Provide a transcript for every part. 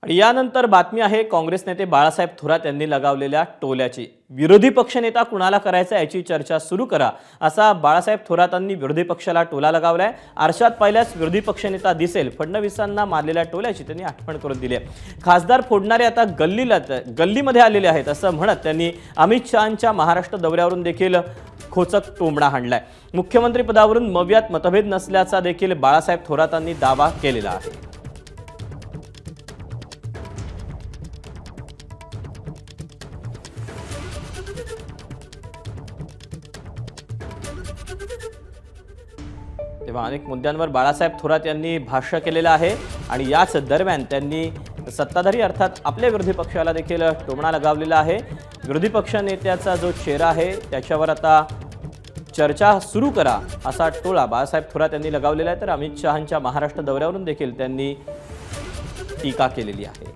आणि यानंतर बातमी आहे काँग्रेस नेते बाळासाहेब थोरात यांनी लगावलेल्या टोल्याची। विरोधी पक्षनेता कुणाला करायचा याची चर्चा सुरू करा असा बाळासाहेब थोरातांनी विरोधी पक्षाला टोला लगावलाय। आरशात पाहिल्यास विरोधी पक्षनेता दिसेल, फडणवीसांना मारलेल्या टोल्याची त्यांनी आठवण करून दिली आहे। खासदार फोडणारे आता गल्लीमध्ये आलेले आहेत असं म्हणत त्यांनी अमित शहांच्या महाराष्ट्र दौऱ्यावरून देखील खोचक टोमणा हाणलाय। मुख्यमंत्री पदावरून मव्यात मतभेद नसल्याचा देखील बाळासाहेब थोरातांनी दावा केलेला आहे। तेव्हा अनेक मुद्द्यांवर बाळासाहेब थोरात यांनी भाष्य केलेलं आहे आणि याच दरम्यान त्यांनी सत्ताधारी अर्थात आपल्या विरोधी पक्षाला देखील टोमणा लगावलेला आहे। विरोधी पक्ष नेत्याचा जो चेहरा आहे त्याच्यावर आता चर्चा सुरू करा असा टोला बाळासाहेब थोरात यांनी लगावलेला आहे। तर अमित शहांच्या महाराष्ट्र दौऱ्यावरून देखील त्यांनी टीका केलेली आहे।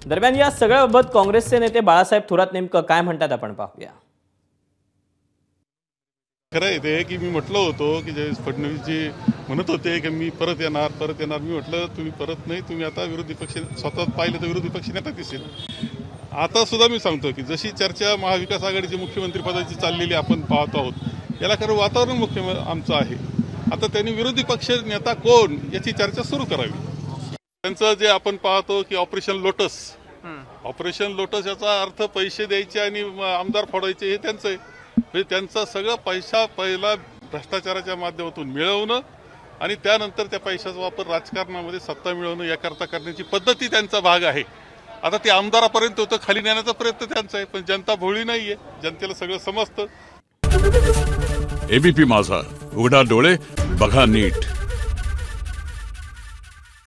दरम्यान या सगळ्याबाबत काँग्रेसचे नेते बाळासाहेब थोरात नेमकं काय म्हणतात आपण पाहूया। खरं आहे ते की मी म्हटलं होतं की जे फडणवीसजी म्हणत होते की मी परत येणार मी म्हटलं तुम्ही परत नाही, तुम्ही आता विरोधी पक्ष स्वतः पाहिलं तर विरोधी पक्ष नेता दिसेल। आता सुद्धा मी सांगतो की जशी चर्चा महाविकास आघाडीची मुख्यमंत्री पदाची चाललेली आपण पाहत आहोत, याला खरं वातावरण मुख्य आमचं आहे। आता त्यांनी विरोधी पक्ष नेता कोण याची चर्चा सुरू करावी। त्यांचं जे आपण पाहतो की ऑपरेशन लोटस याचा अर्थ पैसे द्यायचे आणि आमदार फोडायचे हे त्यांचं आहे। म्हणजे त्यांचा सगळं पैसा पहिला भ्रष्टाचाराच्या माध्यमातून मिळवणं आणि त्यानंतर त्या पैशाचा वापर राजकारणामध्ये सत्ता मिळवणं याकरता करण्याची पद्धती त्यांचा भाग आहे। आता ते आमदारापर्यंत होतं, खाली नेण्याचा प्रयत्न त्यांचा आहे, पण जनता भोळी नाहीये, जनतेला सगळं समजतं। एबीपी माझा, उघडा डोळे बघा नीट।